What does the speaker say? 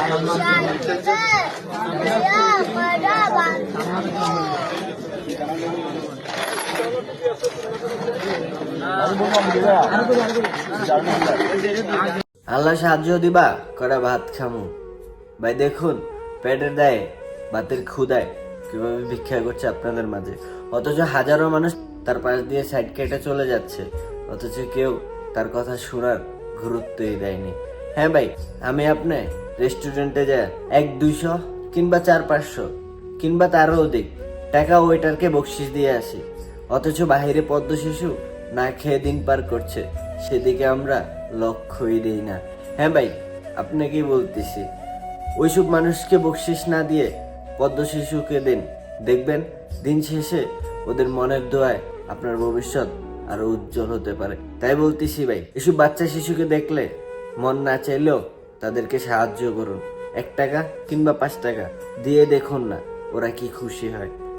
আল্লাহ সাহায্য দিবা কটা ভাত খামু। ভাই দেখুন পেটের দায়ে ভাতের ক্ষুদায় কিভাবে ভিক্ষা করছে আপনাদের মাঝে, অথচ হাজারো মানুষ তার পাশ দিয়ে সাইড কেটে চলে যাচ্ছে, অথচ কেউ তার কথা শোনার গুরুত্বই দেয়নি। হ্যাঁ ভাই, আমি আপনি রেস্টুরেন্টে যাই 100-200 কিংবা 400-500 কিংবা তারও অধিক টাকা ওয়েটারকে বকশিস দিয়ে আসি, অথচ বাহিরে পদ্ম শিশু না খেয়ে দিন পার করছে, সেদিকে আমরা লক্ষ্যই দিই না। হ্যাঁ ভাই, আপনাকেই বলতেছি, ওইসব মানুষকে বকশিস না দিয়ে পদ্ম শিশুকে দিন, দেখবেন দিন শেষে ওদের মনের দোয়ায় আপনার ভবিষ্যৎ আরো উজ্জ্বল হতে পারে। তাই বলতেছি ভাই, এসব বাচ্চা শিশুকে দেখলে মন না চাইলেও তাদেরকে সাহায্য করুন। 1 টাকা কিংবা 5 টাকা দিয়ে দেখুন না ওরা কি খুশি হয়।